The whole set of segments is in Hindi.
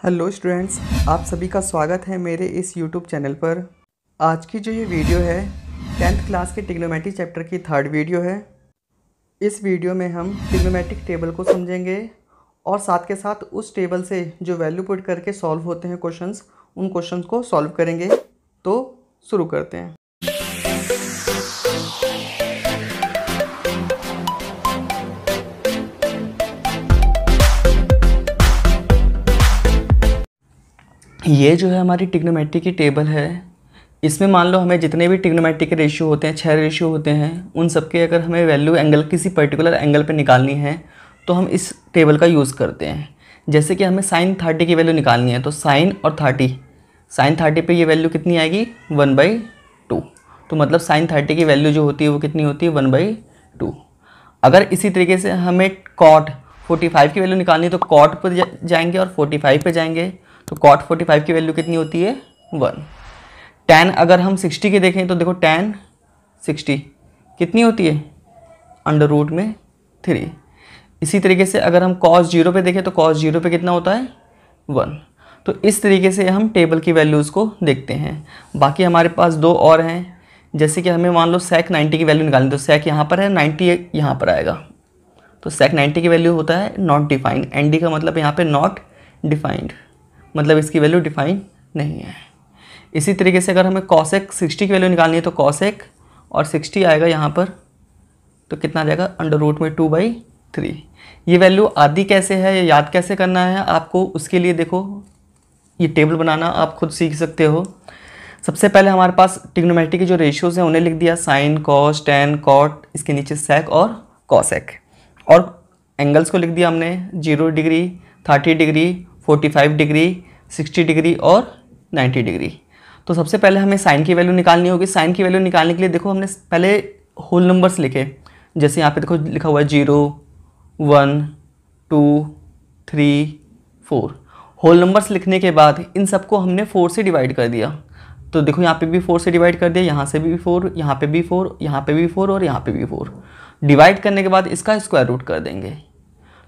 हेलो स्टूडेंट्स, आप सभी का स्वागत है मेरे इस यूट्यूब चैनल पर। आज की जो ये वीडियो है 10th क्लास के ट्रिग्नोमेट्री चैप्टर की 3rd वीडियो है। इस वीडियो में हम ट्रिग्नोमेट्रिक टेबल को समझेंगे और साथ के साथ उस टेबल से जो वैल्यू पुट करके सॉल्व होते हैं क्वेश्चंस, उन क्वेश्चंस को सॉल्व करेंगे। तो शुरू करते हैं। ये जो है हमारी ट्रिग्नोमेट्री की टेबल है। इसमें मान लो हमें जितने भी ट्रिग्नोमेट्री के रेशियो होते हैं, 6 रेशियो होते हैं, उन सब के अगर हमें वैल्यू एंगल किसी पर्टिकुलर एंगल पे निकालनी है तो हम इस टेबल का यूज़ करते हैं। जैसे कि हमें sin 30 की वैल्यू निकालनी है तो sin और 30, sin 30 पे ये वैल्यू कितनी आएगी 1/2। तो मतलब sin 30 की वैल्यू जो होती है वो कितनी होती है 1/2। अगर इसी तरीके से हमें cot 45 की वैल्यू निकालनी है तो cot पर जाएंगे और 45 पे जाएंगे। तो cot 45 की वैल्यू कितनी होती है 1। tan अगर हम 60 के देखें तो देखो tan 60 कितनी होती है √3। इसी तरीके से अगर हम cos 0 पे देखें तो cos 0 पे कितना होता है 1। तो इस तरीके से हम टेबल की वैल्यूज़ को देखते हैं। बाकी हमारे पास दो और हैं। जैसे कि हमें मान लो sec 90 की वैल्यू निकालनी, तो sec यहाँ पर है, 90 यहाँ पर आएगा। तो sec 90 की वैल्यू होता है नॉट डिफाइंड। ND का मतलब यहाँ पे नॉट डिफाइंड, मतलब इसकी वैल्यू डिफाइन नहीं है। इसी तरीके से अगर हमें cosec 60 की वैल्यू निकालनी है तो cosec और 60 आएगा यहाँ पर, तो कितना आ जाएगा √2/3। ये वैल्यू आदि कैसे है, ये याद कैसे करना है आपको, उसके लिए देखो ये टेबल बनाना आप खुद सीख सकते हो। सबसे पहले हमारे पास ट्रिग्नोमेट्री के जो रेशियोज़ हैं उन्हें लिख दिया, sin, cos, tan, cot, इसके नीचे sec और cosec। और एंगल्स को लिख दिया हमने 0 डिग्री, 30 डिग्री, 45 डिग्री, 60 डिग्री और 90 डिग्री। तो सबसे पहले हमें साइन की वैल्यू निकालनी होगी। साइन की वैल्यू निकालने के लिए देखो हमने पहले होल नंबर्स लिखे। जैसे यहाँ पे देखो लिखा हुआ है 0, 1, 2, 3, 4। होल नंबर्स लिखने के बाद इन सबको हमने 4 से डिवाइड कर दिया। तो देखो यहाँ पे भी 4 से डिवाइड कर दिया, यहाँ से भी 4, यहाँ पे भी 4, यहाँ पे भी 4 और यहाँ पे भी 4। डिवाइड करने के बाद इसका स्क्वायर रूट कर देंगे।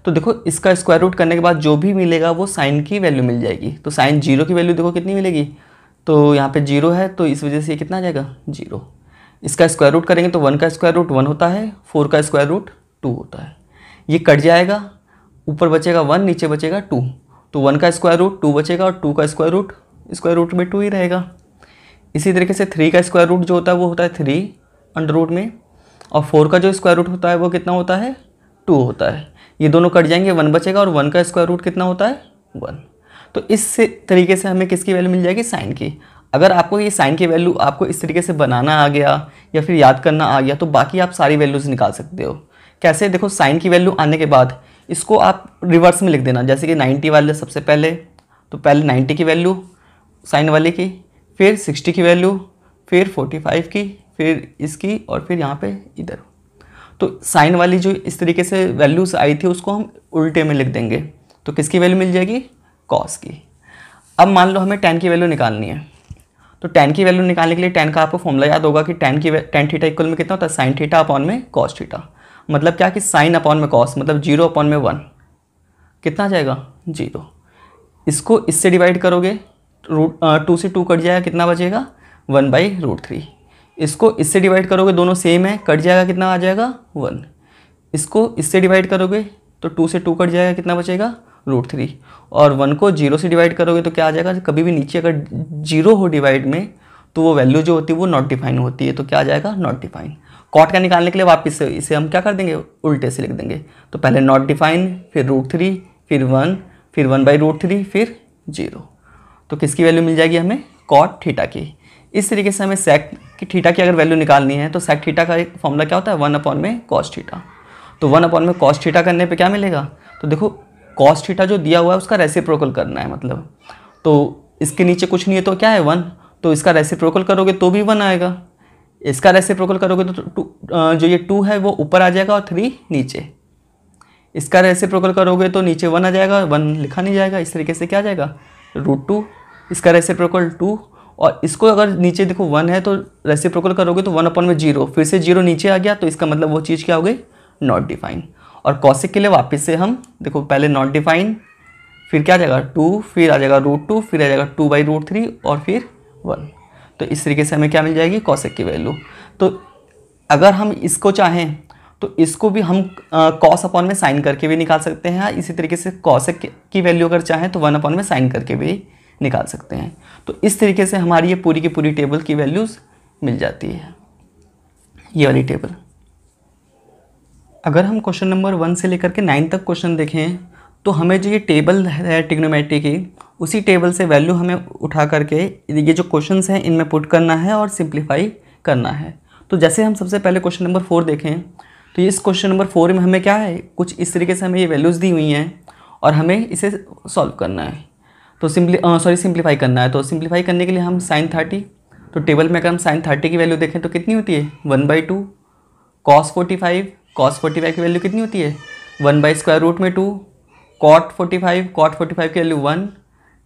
तो देखो इसका स्क्वायर रूट करने के बाद जो भी मिलेगा वो साइन की वैल्यू मिल जाएगी। तो साइन 0 की वैल्यू देखो कितनी मिलेगी, तो यहाँ पे 0 है तो इस वजह से ये कितना आ जाएगा 0। इसका स्क्वायर रूट करेंगे तो 1 का स्क्वायर रूट 1 होता है, 4 का स्क्वायर रूट 2 होता है। ये कट जाएगा, ऊपर बचेगा 1, नीचे बचेगा 2। तो 1 का स्क्वायर रूट 2 बचेगा और 2 का स्क्वायर रूट में 2 ही रहेगा। इसी तरीके से 3 का स्क्वायर रूट जो होता है वो होता है 3 अंडर में, और 4 का जो स्क्वायर रूट होता है वो कितना होता है 2 होता है। ये दोनों कट जाएंगे, 1 बचेगा और 1 का स्क्वायर रूट कितना होता है 1। तो इस तरीके से हमें किसकी वैल्यू मिल जाएगी साइन की। अगर आपको ये साइन की वैल्यू आपको इस तरीके से बनाना आ गया या फिर याद करना आ गया तो बाकी आप सारी वैल्यूज़ निकाल सकते हो। कैसे, देखो साइन की वैल्यू आने के बाद इसको आप रिवर्स में लिख देना। जैसे कि 90 वाले सबसे पहले, तो पहले 90 की वैल्यू साइन वाले की, फिर 60 की वैल्यू, फिर 45 की, फिर इसकी और फिर यहाँ पे इधर। तो साइन वाली जो इस तरीके से वैल्यूज़ आई थी उसको हम उल्टे में लिख देंगे। तो किसकी वैल्यू मिल जाएगी कॉस की। अब मान लो हमें tan की वैल्यू निकालनी है। तो tan की वैल्यू निकालने के लिए tan का आपको फॉर्मूला याद होगा कि tan थीटा इक्वल में कितना होता है sin थीटा अपॉन में cos थीटा। मतलब क्या कि sin अपॉन में cos, मतलब 0 अपॉन में 1 कितना आ जाएगा 0। इसको इससे डिवाइड करोगे, 2 से 2 कट जाएगा, कितना बचेगा 1/√3। इसको इससे डिवाइड करोगे, दोनों सेम है, कट जाएगा, कितना आ जाएगा 1। इसको इससे डिवाइड करोगे तो 2 से 2 कट जाएगा, कितना बचेगा √3। और 1 को 0 से डिवाइड करोगे तो क्या आ जाएगा, कभी भी नीचे अगर 0 हो डिवाइड में तो वो वैल्यू जो होती है वो नॉट डिफाइन होती है। तो क्या आ जाएगा नॉट डिफाइन। कॉट का निकालने के लिए वापस से इसे हम क्या कर देंगे उल्टे से लिख देंगे। तो पहले नॉट डिफाइन, फिर √3, फिर 1, फिर 1/√3, फिर 0। तो किसकी वैल्यू मिल जाएगी हमें कॉट थीटा की। इस तरीके से हमें सेक की थीटा की अगर वैल्यू निकालनी है तो सेक थीटा का एक फॉर्मूला क्या होता है 1 अपॉन में कॉस थीटा। तो 1 अपॉन में कॉस थीटा करने पे क्या मिलेगा, तो देखो कॉस थीटा जो दिया हुआ है उसका रेसिप्रोकल करना है, मतलब तो इसके नीचे कुछ नहीं है तो क्या है 1, तो इसका रेसिप्रोकल करोगे तो भी 1 आएगा। इसका रेसिप्रोकल करोगे तो जो ये 2 है वो ऊपर आ जाएगा और 3 नीचे। इसका रेसिप्रोकल करोगे तो नीचे 1 आ जाएगा, 1 लिखा नहीं जाएगा। इस तरीके से क्या आ जाएगा √2। इसका रेसिप्रोकल 2, और इसको अगर नीचे देखो 1 है तो रेसिप्रोकल करोगे तो 1 अपॉन में 0, फिर से 0 नीचे आ गया, तो इसका मतलब वो चीज़ क्या हो गई नॉट डिफाइन। और कॉसिक के लिए वापस से हम देखो पहले नॉट डिफाइन, फिर क्या आ जाएगा 2, फिर आ जाएगा √2, फिर आ जाएगा 2/√3 और फिर 1। तो इस तरीके से हमें क्या मिल जाएगी, कॉसेक की वैल्यू। तो अगर हम इसको चाहें तो इसको भी हम कॉस अपॉन में साइन करके भी निकाल सकते हैं। इसी तरीके से कॉसेक की वैल्यू अगर चाहें तो 1 अपॉन में साइन करके भी निकाल सकते हैं। तो इस तरीके से हमारी ये पूरी की पूरी टेबल की वैल्यूज़ मिल जाती है, ये वाली टेबल। अगर हम क्वेश्चन नंबर 1 से लेकर के 9 तक क्वेश्चन देखें तो हमें जो ये टेबल है ट्रिग्नोमेट्री की, उसी टेबल से वैल्यू हमें उठा करके ये जो क्वेश्चंस हैं इनमें पुट करना है और सिंप्लीफाई करना है। तो जैसे हम सबसे पहले क्वेश्चन नंबर 4 देखें तो इस क्वेश्चन नंबर 4 में हमें क्या है, कुछ इस तरीके से हमें ये वैल्यूज़ दी हुई हैं और हमें इसे सॉल्व करना है। तो सिंप्लीफाई करना है। तो सिंप्लीफाई करने के लिए हम sin 30, तो टेबल में अगर हम sin 30 की वैल्यू देखें तो कितनी होती है 1/2। cos 45 की वैल्यू कितनी होती है 1/√2। cot 45 की वैल्यू 1।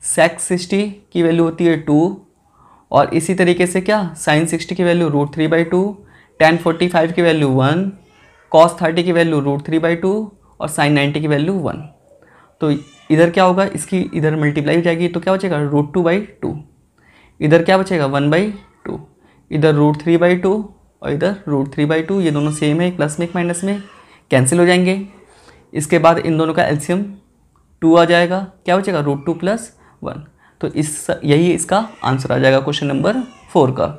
sec 60 की वैल्यू होती है 2। और इसी तरीके से क्या sin 60 की वैल्यू √3/2। tan 45 की वैल्यू 1। cos 30 की वैल्यू √3/2 और sin 90 की वैल्यू 1। तो इधर क्या होगा, इसकी इधर मल्टीप्लाई हो जाएगी तो क्या बचेगा √2/2। इधर क्या बचेगा 1/2। इधर √3/2 और इधर √3/2। ये दोनों सेम है, प्लस में एक माइनस में कैंसिल हो जाएंगे। इसके बाद इन दोनों का एलसीएम 2 आ जाएगा, क्या बचेगा √2 + 1। तो यही इसका आंसर आ जाएगा क्वेश्चन नंबर 4 का।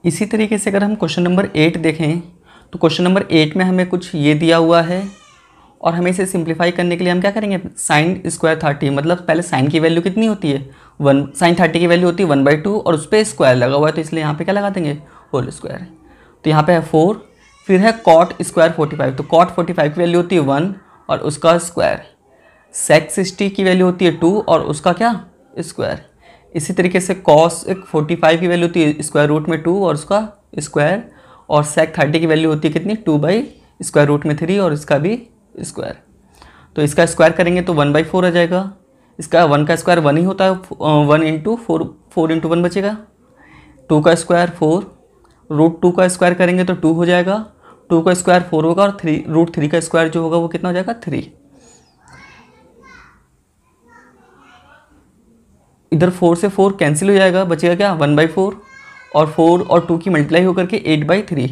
इसी तरीके से अगर हम क्वेश्चन नंबर 8 देखें तो क्वेश्चन नंबर 8 में हमें कुछ ये दिया हुआ है और हमें इसे सिंप्लीफाई करने के लिए हम क्या करेंगे, sin² 30, मतलब पहले साइन की वैल्यू कितनी होती है 1, sin 30 की वैल्यू होती है 1/2 और उस पर स्क्वायर लगा हुआ है तो इसलिए यहाँ पे क्या लगा देंगे होल स्क्वायर। तो यहाँ पे है 4, फिर है cot² 45, तो cot 45 की वैल्यू होती है 1 और उसका स्क्वायर। sec 60 की वैल्यू होती है 2 और उसका क्या स्क्वायर। इसी तरीके से cos 45 की वैल्यू होती है √2 और उसका स्क्वायर। और sec 30 की वैल्यू होती है कितनी 2/√3 और इसका भी स्क्वायर। तो इसका स्क्वायर करेंगे तो 1/4 आ जाएगा। इसका 1 का स्क्वायर 1 ही होता है, 1 × 4, 4 × 1 बचेगा। 2 का स्क्वायर 4, √2 का स्क्वायर करेंगे तो 2 हो जाएगा। 2 का स्क्वायर 4 होगा और √3 का स्क्वायर जो होगा वो कितना हो जाएगा 3। इधर 4 से 4 कैंसिल हो जाएगा, बचेगा क्या 1/4 और 4 और 2 की मल्टीप्लाई होकर के 8/3।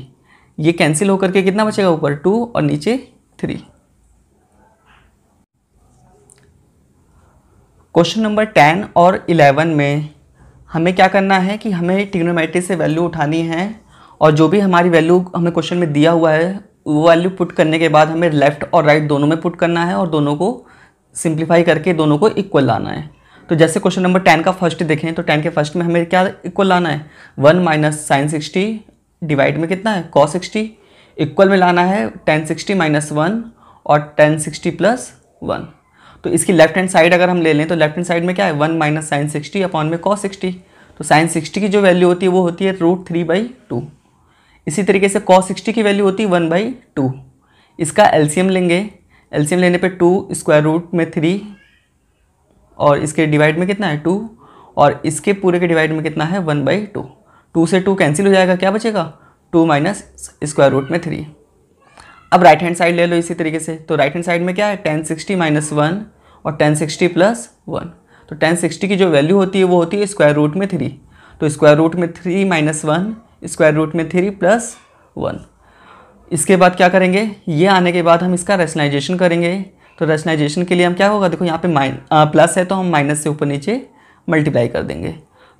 ये कैंसिल होकर के कितना बचेगा ऊपर 2 और नीचे 3। क्वेश्चन नंबर 10 और 11 में हमें क्या करना है कि हमें ट्रिग्नोमेट्री से वैल्यू उठानी है और जो भी हमारी वैल्यू हमें क्वेश्चन में दिया हुआ है वो वैल्यू पुट करने के बाद हमें लेफ़्ट और राइट दोनों में पुट करना है और दोनों को सिंप्लीफाई करके दोनों को इक्वल लाना है। तो जैसे क्वेश्चन नंबर 10 का फर्स्ट देखें तो 10 के फर्स्ट में हमें क्या इक्वल लाना है 1 - sin 60 डिवाइड में कितना है cos 60, इक्वल में लाना है tan 60 - 1 और tan 60 + 1। तो इसकी लेफ्ट हैंड साइड अगर हम ले लें तो लेफ्ट हैंड साइड में क्या है 1 - sin 60 अपॉन में cos 60। तो sin 60 की जो वैल्यू होती है वो होती है √3/2। इसी तरीके से cos 60 की वैल्यू होती है 1/2। इसका एलसीएम लेंगे, एलसीएम लेने पे 2 स्क्वायर रूट में 3 और इसके डिवाइड में कितना है 2 और इसके पूरे के डिवाइड में कितना है 1/2। 2 से 2 कैंसिल हो जाएगा, क्या बचेगा 2 - स्क्वायर रूट में 3। अब राइट हैंड साइड ले लो इसी तरीके से। तो राइट हैंड साइड में क्या है tan 60 - 1 और tan 60 + 1। तो tan 60 की जो वैल्यू होती है वो होती है स्क्वायर रूट में 3। तो स्क्वायर रूट में 3 - 1 स्क्वायर रूट में 3 + 1। इसके बाद क्या करेंगे, ये आने के बाद हम इसका रैशनलाइजेशन करेंगे। तो रैशनलाइजेशन के लिए हम क्या होगा, देखो यहाँ पे प्लस है तो हम माइनस से ऊपर नीचे मल्टीप्लाई कर देंगे।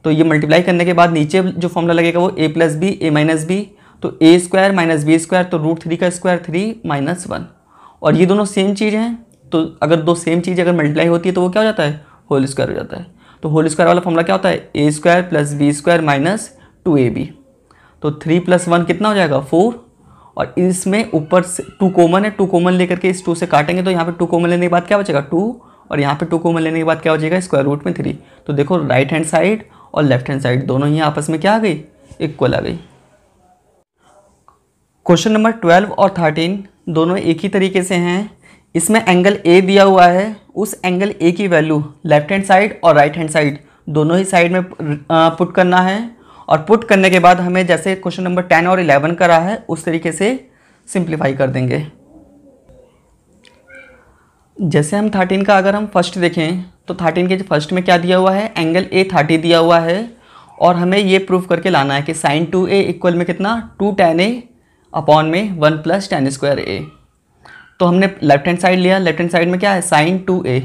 तो ये मल्टीप्लाई करने के बाद नीचे जो फॉर्मूला लगेगा वो a + b a - b। तो a² - b² तो √3 का स्क्वायर 3 - 1 और ये दोनों सेम चीज़ हैं। तो अगर दो सेम चीज़ अगर मल्टीप्लाई होती है तो वो क्या हो जाता है होल स्क्वायर हो जाता है। तो होल स्क्वायर वाला फॉर्मूला क्या होता है a² + b² - 2ab। तो 3 + 1 कितना हो जाएगा 4 और इसमें ऊपर से 2 कॉमन है, 2 कॉमन लेकर के इस 2 से काटेंगे तो यहाँ पे 2 कॉमन लेने के बाद क्या बचेगा 2 और यहाँ पे 2 कॉमन लेने के बाद क्या बचेगा स्क्वायर रूट में 3। तो देखो राइट हैंड साइड और लेफ्ट हैंड साइड दोनों ही आपस में क्या आ गई इक्वल आ गई। क्वेश्चन नंबर 12 और 13 दोनों एक ही तरीके से हैं। इसमें एंगल ए दिया हुआ है, उस एंगल ए की वैल्यू लेफ्ट हैंड साइड और राइट हैंड साइड दोनों ही साइड में पुट करना है और पुट करने के बाद हमें जैसे क्वेश्चन नंबर 10 और 11 करा है उस तरीके से सिंप्लीफाई कर देंगे। जैसे हम 13 का अगर हम फर्स्ट देखें तो 13 के फर्स्ट में क्या दिया हुआ है, एंगल ए 30 दिया हुआ है और हमें ये प्रूव करके लाना है कि साइन 2a इक्वल में कितना 2 tan a अपॉन में 1 प्लस tan स्क्वायर a। तो हमने लेफ्ट हैंड साइड लिया, लेफ्ट हैंड साइड में क्या है साइन 2a,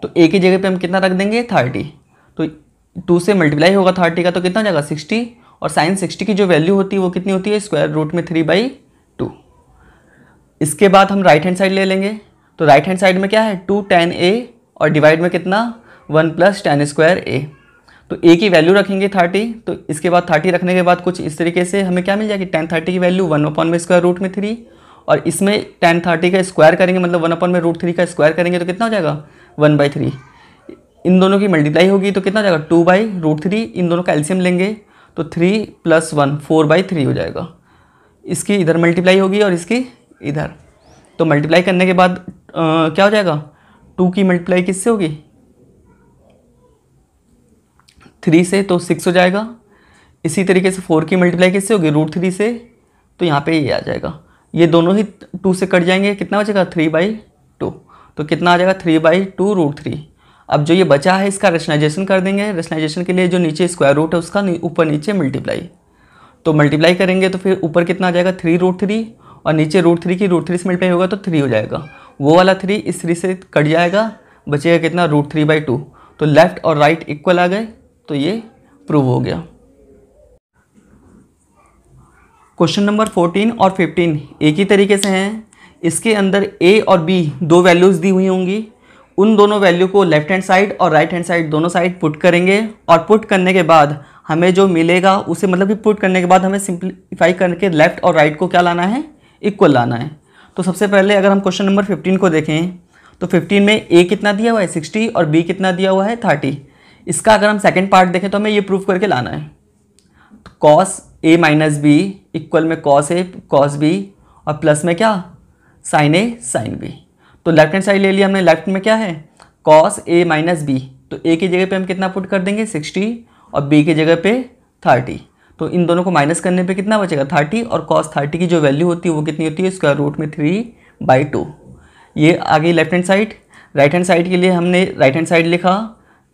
तो a की जगह पे हम कितना रख देंगे 30, तो 2 से मल्टीप्लाई होगा 30 का तो कितना हो जाएगा 60, और साइन 60 की जो वैल्यू होती है वो कितनी होती है स्क्वायर रूट में 3/2। इसके बाद हम राइट हैंड साइड ले लेंगे, तो राइट हैंड साइड में क्या है 2 tan a और डिवाइड में कितना 1 प्लस tan स्क्वायर a। तो a की वैल्यू रखेंगे 30, तो इसके बाद 30 रखने के बाद कुछ इस तरीके से हमें क्या मिल जाएगी tan 30 की वैल्यू 1 अपॉन में स्क्वायर रूट में 3, और इसमें tan 30 का स्क्वायर करेंगे मतलब 1 अपॉन में रूट 3 का स्क्वायर करेंगे तो कितना हो जाएगा 1/3। इन दोनों की मल्टीप्लाई होगी तो कितना हो जाएगा 2/√3, इन दोनों का एलसीएम लेंगे तो 3 + 1 4/3 हो जाएगा। इसकी इधर मल्टीप्लाई होगी और इसकी इधर, तो मल्टीप्लाई करने के बाद क्या हो जाएगा 2 की मल्टीप्लाई किससे होगी 3 से, तो 6 हो जाएगा। इसी तरीके से 4 की मल्टीप्लाई किससे होगी √3 से, तो यहाँ पे ये आ जाएगा, ये दोनों ही 2 से कट जाएंगे, कितना बचेगा 3/2, तो कितना आ जाएगा 3/2√3। अब जो ये बचा है इसका रेशनलाइजेशन कर देंगे, रेशनलाइजेशन के लिए जो नीचे स्क्वायर रूट है उसका ऊपर नीचे मल्टीप्लाई, तो मल्टीप्लाई करेंगे तो फिर ऊपर कितना आ जाएगा 3√3 और नीचे √3 की √3 से मल्टीप्लाई होगा तो 3 हो जाएगा, वो वाला 3 इस 3 से कट जाएगा, बचेगा कितना √3/2। तो लेफ्ट और राइट इक्वल आ गए, तो ये प्रूव हो गया। क्वेश्चन नंबर 14 और 15 एक ही तरीके से हैं। इसके अंदर a और b दो वैल्यूज़ दी हुई होंगी, उन दोनों वैल्यू को लेफ्ट हैंड साइड और राइट हैंड साइड दोनों साइड पुट करेंगे, और पुट करने के बाद हमें जो मिलेगा उसे मतलब कि पुट करने के बाद हमें सिंप्लीफाई करके लेफ्ट और राइट को क्या लाना है इक्वल लाना है। तो सबसे पहले अगर हम क्वेश्चन नंबर 15 को देखें तो 15 में a कितना दिया हुआ है 60 और b कितना दिया हुआ है 30। इसका अगर हम सेकंड पार्ट देखें तो हमें ये प्रूफ करके लाना है, तो cos a minus B equal में cos a cos b और प्लस में क्या sin a sin b। तो लेफ्ट हैंड साइड ले लिया हमने, लेफ्ट में क्या है cos a माइनस बी, तो a की जगह पे हम कितना पुट कर देंगे 60 और b की जगह पे 30, तो इन दोनों को माइनस करने पे कितना बचेगा 30, और cos 30 की जो वैल्यू होती है वो कितनी होती है स्क्वायर रूट में 3/2। ये आ गई left hand side. Right hand side के लिए हमने राइट हैंड साइड लिखा,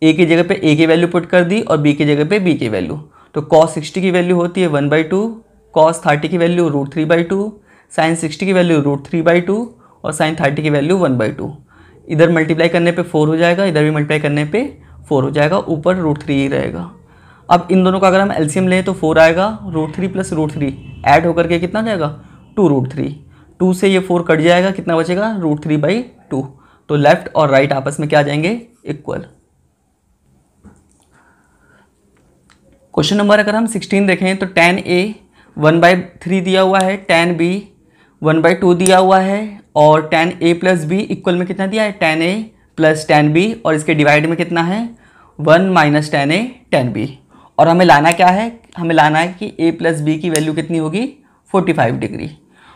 a की जगह पे a की वैल्यू पुट कर दी और b की जगह पे b की वैल्यू, तो cos 60 की वैल्यू होती है 1/2, cos 30 की वैल्यू √3/2, sin 60 की वैल्यू √3/2 और sin 30 की वैल्यू 1/2। इधर मल्टीप्लाई करने पे 4 हो जाएगा, इधर भी मल्टीप्लाई करने पे 4 हो जाएगा, ऊपर √3 ही रहेगा। अब इन दोनों का अगर हम एलसीएम लें तो 4 आएगा, √3 + √3 ऐड होकर के कितना जाएगा 2√3, 2 से ये 4 कट जाएगा, कितना बचेगा √3/2। तो लेफ्ट और राइट आपस में क्या आ जाएंगे इक्वल। क्वेश्चन नंबर अगर हम 16 देखें तो tan a 1/3 दिया हुआ है, tan b 1/2 दिया हुआ है, और tan a + b इक्वल में कितना दिया है tan a + tan b, और इसके डिवाइड में कितना है 1 - tan a tan b। और हमें लाना क्या है, हमें लाना है कि a + b की वैल्यू कितनी होगी 45 डिग्री।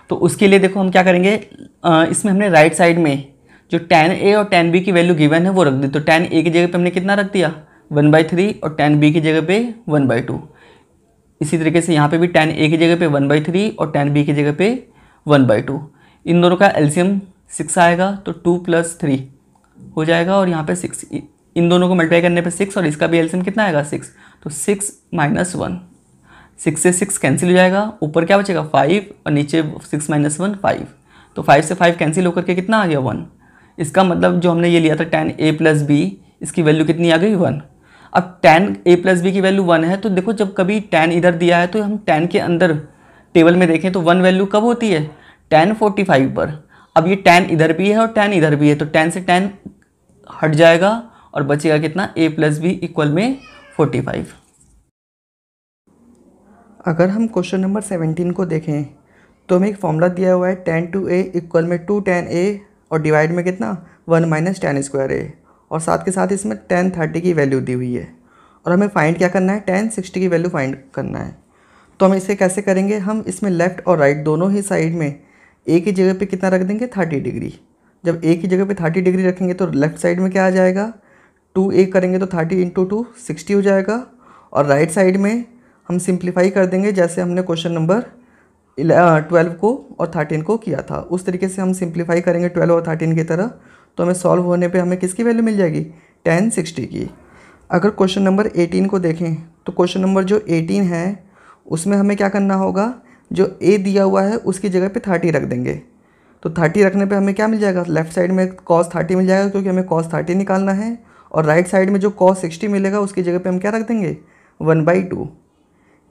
तो उसके लिए देखो हम क्या करेंगे, इसमें हमने राइट साइड में जो tan a और tan b की वैल्यू गिवन है वो रख दी, तो tan a की जगह पे हमने कितना रख दिया 1/3 और tan b की जगह पे 1/2। इसी तरीके से यहाँ पे भी tan a की जगह पे 1/3 और tan b की जगह पे 1/2। इन दोनों का एलसीएम 6 आएगा, तो 2 + 3 हो जाएगा, और यहाँ पे 6, इन दोनों को मल्टीप्लाई करने पे 6 और इसका भी एलसीएम कितना आएगा 6, तो 6 - 1, 6 से 6 कैंसिल हो जाएगा, ऊपर क्या बचेगा 5 और नीचे 6 - 1 5, तो 5 से 5 कैंसिल होकर के कितना आ गया 1। इसका मतलब जो हमने ये लिया था tan a + b, इसकी वैल्यू कितनी आ गई 1। अब tan a + b की वैल्यू 1 है, तो देखो जब कभी tan इधर दिया है तो हम tan के अंदर टेबल में देखें तो 1 वैल्यू कब होती है tan 45 पर। अब ये tan इधर भी है और tan इधर भी है, तो tan से tan हट जाएगा और बचेगा कितना a + b इक्वल में 45। अगर हम क्वेश्चन नंबर 17 को देखें तो हमें एक फॉर्मूला दिया हुआ है tan 2a इक्वल में 2 tan a और डिवाइड में कितना 1 - tan स्क्वायर a, और साथ के साथ इसमें tan 30 की वैल्यू दी हुई है, और हमें फाइंड क्या करना है tan 60 की वैल्यू फाइंड करना है। तो हम इसे कैसे करेंगे, हम इसमें लेफ़्ट और राइट दोनों ही साइड में a की जगह पे कितना रख देंगे 30 डिग्री। जब a की जगह पे 30 डिग्री रखेंगे तो लेफ़्ट साइड में क्या आ जाएगा 2a करेंगे तो 30 × 2 60 हो जाएगा, और राइट साइड में हम सिंप्लीफाई कर देंगे जैसे हमने क्वेश्चन नंबर 12 को और 13 को किया था, उस तरीके से हम सिंप्लीफाई करेंगे 12 और 13 की तरह, तो हमें सॉल्व होने पे हमें किसकी वैल्यू मिल जाएगी, tan 60 की। अगर क्वेश्चन नंबर 18 को देखें तो क्वेश्चन नंबर जो 18 है उसमें हमें क्या करना होगा, जो a दिया हुआ है उसकी जगह पे 30 रख देंगे। तो 30 रखने पे हमें क्या मिल जाएगा, लेफ्ट साइड में cos 30 मिल जाएगा क्योंकि हमें cos 30 निकालना है, और राइट साइड में जो cos 60 मिलेगा उसकी जगह पे हम क्या रख देंगे, 1/2।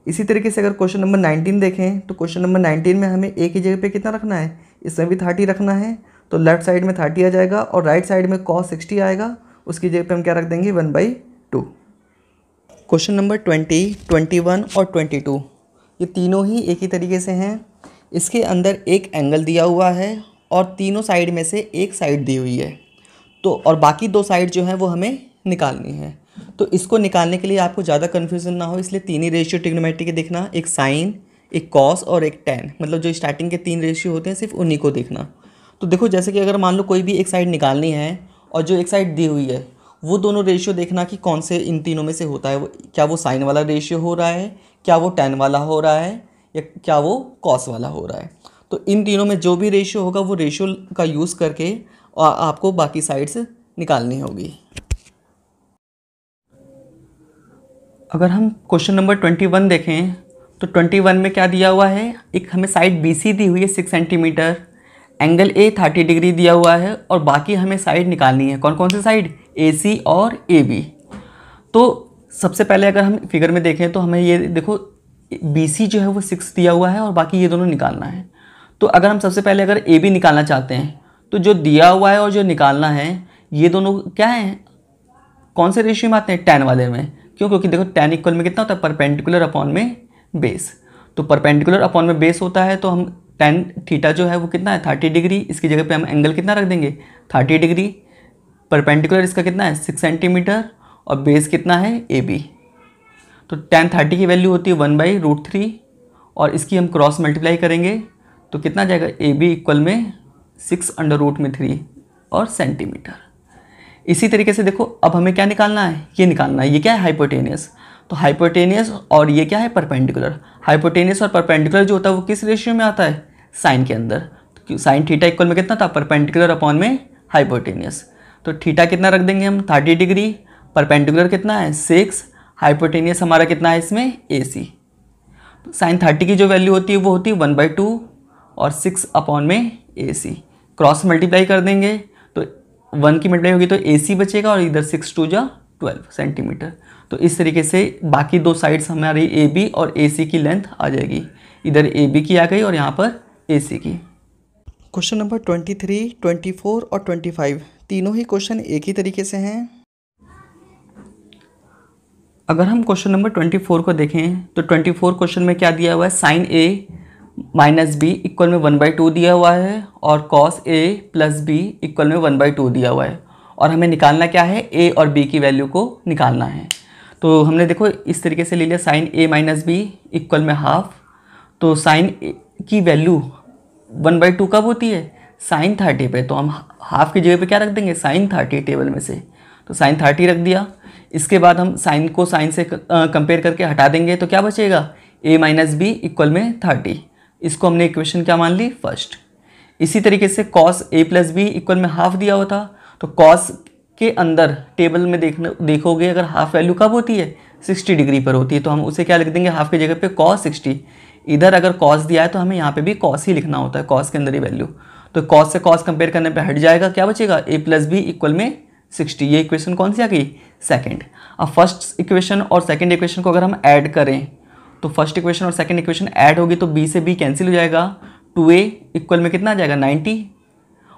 इसी तरीके से अगर क्वेश्चन नंबर 19 देखें तो क्वेश्चन नंबर 19 में हमें a की जगह पे कितना रखना है, इसमें भी 30 रखना है। तो लेफ्ट साइड में 30 आ जाएगा और राइट साइड में cos 60 आएगा, उसकी जगह पे हम क्या रख देंगे, 1/2। क्वेश्चन नंबर 20, 21 और 22 ये तीनों ही एक ही तरीके से हैं। इसके अंदर एक एंगल दिया हुआ है और तीनों साइड में से एक साइड दी हुई है, तो और बाकी 2 साइड जो हैं वो हमें निकालनी है। तो इसको निकालने के लिए आपको ज़्यादा कन्फ्यूजन ना हो इसलिए 3 ही रेशियो ट्रिग्नोमेट्री के देखना, एक साइन, एक कॉस और एक टैन, मतलब जो स्टार्टिंग के 3 रेशियो होते हैं सिर्फ उन्हीं को देखना। तो देखो जैसे कि अगर मान लो कोई भी एक साइड निकालनी है और जो एक साइड दी हुई है वो दोनों रेशियो देखना कि कौन से इन तीनों में से होता है, क्या वो साइन वाला रेशियो हो रहा है, क्या वो टैन वाला हो रहा है, या क्या वो कॉस वाला हो रहा है। तो इन तीनों में जो भी रेशियो होगा वो रेशियो का यूज़ करके आपको बाकी साइड्स निकालनी होगी। अगर हम क्वेश्चन नंबर 21 देखें तो 21 में क्या दिया हुआ है, एक हमें साइड BC दी हुई है 6 सेंटीमीटर, एंगल A 30 डिग्री दिया हुआ है और बाकी हमें साइड निकालनी है। कौन कौन सी साइड, AC और AB। तो सबसे पहले अगर हम फिगर में देखें तो हमें ये देखो BC जो है वो 6 दिया हुआ है और बाकी ये दोनों निकालना है। तो अगर हम सबसे पहले अगर AB निकालना चाहते हैं तो जो दिया हुआ है और जो निकालना है ये दोनों क्या है, कौन से रेशियो में आते हैं, टैन वाले में। क्यों, क्योंकि देखो टैन इक्वल में कितना होता है, परपेंडिकुलर अपॉन में बेस। तो परपेंडिकुलर अपॉन में बेस होता है तो हम टैन थीटा जो है वो कितना है, 30 डिग्री। इसकी जगह पे हम एंगल कितना रख देंगे, 30 डिग्री। परपेंडिकुलर इसका कितना है, 6 सेंटीमीटर और बेस कितना है, AB। तो tan 30 की वैल्यू होती है 1/√3 और इसकी हम क्रॉस मल्टीप्लाई करेंगे तो कितना जाएगा, AB इक्वल में 6√3 और सेंटीमीटर। इसी तरीके से देखो अब हमें क्या निकालना है, ये निकालना है, ये क्या है, हाइपोटेनियस। तो हाइपोटेनियस और ये क्या है, परपेंडिकुलर। हाइपोटेनियस और परपेंडिकुलर जो होता है वो किस रेशियो में आता है, साइन के अंदर। तो साइन थीटा इक्वल में कितना था, परपेंडिकुलर अपॉन में हाइपोटेनियस। तो थीटा कितना रख देंगे हम, 30 डिग्री। परपेंडिकुलर कितना है, 6। हाइपोटेनियस हमारा कितना है इसमें, AC। तो साइन 30 की जो वैल्यू होती है वो होती है 1/2 और 6 अपॉन में AC। क्रॉस मल्टीप्लाई कर देंगे तो 1 की मल्टीप्लाई होगी तो AC बचेगा और इधर 6 2 जा 12 सेंटीमीटर। तो इस तरीके से बाकी 2 साइड्स हमारी AB और AC की लेंथ आ जाएगी। इधर AB की आ गई और यहाँ पर AC की। क्वेश्चन नंबर 23, 24 और 25 तीनों ही क्वेश्चन एक ही तरीके से हैं। अगर हम क्वेश्चन नंबर 24 को देखें तो 24 क्वेश्चन में क्या दिया हुआ है, sine A minus B equal में 1/2 दिया हुआ है और cos A plus B equal में 1/2 दिया हुआ है और हमें निकालना क्या है, A और B की वैल्यू को निकालना है। तो हमने देखो इस तरीके से ले लिया, sine A minus B equal में हाफ। तो साइन की वैल्यू 1/2 कब होती है, साइन 30 पे। तो हम हाफ की जगह पे क्या रख देंगे, साइन 30 टेबल में से। तो साइन 30 रख दिया। इसके बाद हम साइन को साइन से कंपेयर करके हटा देंगे तो क्या बचेगा, A माइनस B इक्वल में 30। इसको हमने इक्वेशन क्या मान ली, फर्स्ट। इसी तरीके से cos A plus B equal में हाफ दिया हुआ था तो कॉस के अंदर टेबल में देखोगे अगर हाफ वैल्यू कब होती है, 60 डिग्री पर होती है। तो हम उसे क्या लिख देंगे, हाफ की जगह पे cos 60। इधर अगर cos दिया है तो हमें यहाँ पे भी cos ही लिखना होता है, cos के अंदर ही वैल्यू। तो cos से cos कंपेयर करने पे हट जाएगा, क्या बचेगा, A प्लस B इक्वल में 60। ये इक्वेशन कौन सी आ गई, सेकेंड। अब फर्स्ट इक्वेशन और सेकेंड इक्वेशन को अगर हम ऐड करें तो फर्स्ट इक्वेशन और सेकेंड इक्वेशन ऐड होगी तो B से B कैंसिल हो जाएगा। 2A इक्वल में कितना आ जाएगा, 90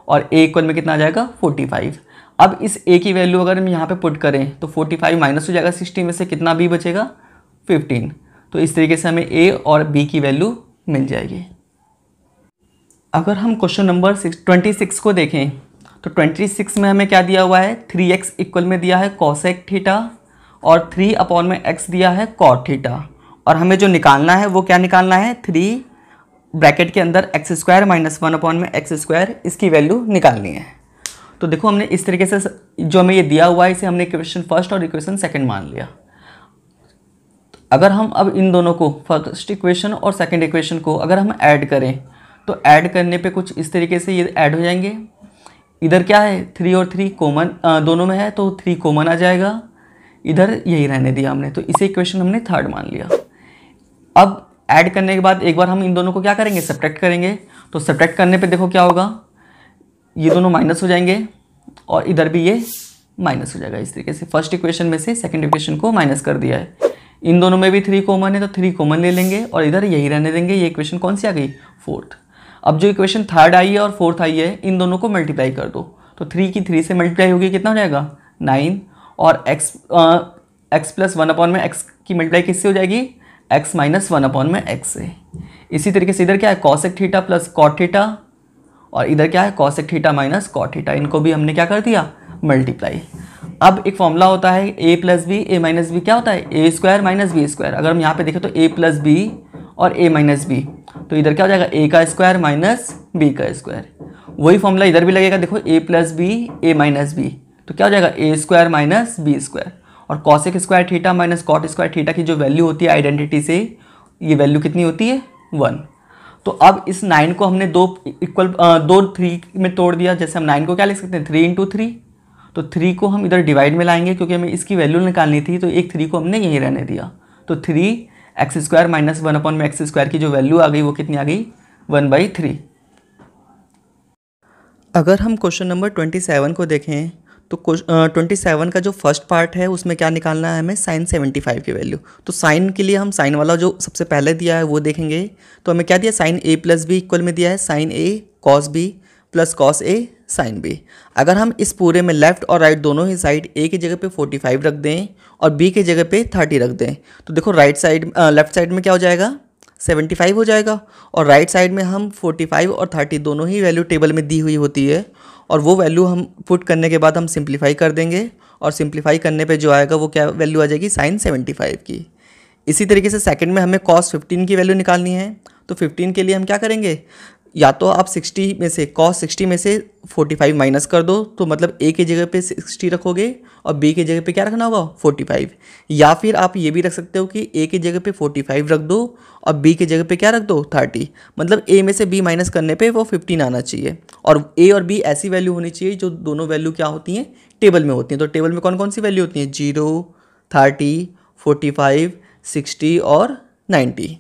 और A इक्वल में कितना आ जाएगा, 45। अब इस A की वैल्यू अगर हम यहाँ पे पुट करें तो 45 माइनस हो जाएगा 60 में से, कितना B बचेगा, 15। तो इस तरीके से हमें A और B की वैल्यू मिल जाएगी। अगर हम क्वेश्चन नंबर 26 को देखें तो 26 में हमें क्या दिया हुआ है, 3x इक्वल में दिया है कॉसेक थीटा और 3 अपॉन में x दिया है कॉट थीटा। और हमें जो निकालना है वो क्या निकालना है, 3 ब्रैकेट के अंदर x² माइनस 1 अपॉन में x², इसकी वैल्यू निकालनी है। तो देखो हमने इस तरीके से जो हमें ये दिया हुआ है इसे हमने इक्वेशन फर्स्ट और इक्वेशन सेकंड मान लिया। अगर हम अब इन दोनों को, फर्स्ट इक्वेशन और सेकंड इक्वेशन को अगर हम ऐड करें तो ऐड करने पे कुछ इस तरीके से ये ऐड हो जाएंगे। इधर क्या है 3 और 3 कॉमन दोनों में है, तो 3 कॉमन आ जाएगा, इधर यही रहने दिया हमने, तो इसे इक्वेशन हमने थर्ड मान लिया। अब ऐड करने के बाद एक बार हम इन दोनों को क्या करेंगे, सब्ट्रैक्ट करेंगे। तो सब्ट्रैक्ट करने पे देखो क्या होगा, ये दोनों माइनस हो जाएंगे और इधर भी ये माइनस हो जाएगा। इस तरीके से फर्स्ट इक्वेशन में से सेकंड इक्वेशन को माइनस कर दिया है। इन दोनों में भी 3 कॉमन है, तो 3 कॉमन ले लेंगे और इधर यही रहने देंगे। ये इक्वेशन कौन सी आ गई, फोर्थ। अब जो इक्वेशन थर्ड आई है और फोर्थ आई है, इन दोनों को मल्टीप्लाई कर दो, तो 3 की 3 से मल्टीप्लाई होगी, कितना हो जाएगा 9, और x प्लस 1 अपॉन में x की मल्टीप्लाई किससे हो जाएगी, x माइनस 1 अपॉन में x से। इसी तरीके से इधर क्या है cosec theta plus cot theta, और इधर क्या है cosec theta minus cot theta, इनको भी हमने क्या कर दिया, मल्टीप्लाई। अब एक फॉर्मूला होता है a plus B A minus B, क्या होता है A square minus B square. अगर हम यहाँ पे देखें तो a प्लस बी और a माइनस बी, तो इधर क्या हो जाएगा a का स्क्वायर माइनस b का स्क्वायर। वही फॉर्मूला इधर भी लगेगा, देखो a plus B A minus B, तो क्या हो जाएगा a square minus B square. और cosec square theta minus cot square theta की जो वैल्यू होती है आइडेंटिटी से, ये वैल्यू कितनी होती है 1। तो अब इस 9 को हमने दो 3 में तोड़ दिया। जैसे हम 9 को क्या लिख सकते हैं 3 इंटू 3, तो 3 को हम इधर डिवाइड में लाएंगे क्योंकि हमें इसकी वैल्यू निकालनी थी, तो एक 3 को हमने यहीं रहने दिया। तो 3 एक्स स्क्वायर माइनस 1 अपॉन में एक्स स्क्वायर की जो वैल्यू आ गई वो कितनी आ गई 1/3। अगर हम क्वेश्चन नंबर 27 को देखें तो 27 का जो फर्स्ट पार्ट है उसमें क्या निकालना है हमें, साइन 75 की वैल्यू। तो साइन के लिए हम साइन वाला जो सबसे पहले दिया है वो देखेंगे। तो हमें क्या दिया, sine a plus B equal में दिया है sine a cos b plus cos a sine b। अगर हम इस पूरे में लेफ्ट और राइट दोनों ही साइड a की जगह पे 45 रख दें और b की जगह पे 30 रख दें, तो देखो राइट साइड लेफ्ट साइड में क्या हो जाएगा 75 हो जाएगा, और राइट साइड में हम 45 और 30 दोनों ही वैल्यू टेबल में दी हुई होती है, और वो वैल्यू हम पुट करने के बाद हम सिंप्लीफाई कर देंगे, और सिंप्लीफाई करने पे जो आएगा वो क्या वैल्यू आ जाएगी साइन 75 की। इसी तरीके से सेकंड में हमें कॉस 15 की वैल्यू निकालनी है। तो 15 के लिए हम क्या करेंगे, या तो आप 60 में से कॉस 60 में से 45 माइनस कर दो, तो मतलब a की जगह पे 60 रखोगे और b की जगह पे क्या रखना होगा 45, या फिर आप ये भी रख सकते हो कि a की जगह पे 45 रख दो और b की जगह पे क्या रख दो 30, मतलब a में से b माइनस करने पे वो 15 आना चाहिए। और a और b ऐसी वैल्यू होनी चाहिए जो दोनों वैल्यू क्या होती हैं टेबल में होती हैं। तो टेबल में कौन कौन सी वैल्यू होती हैं 0, 30, 45, 60 और 90।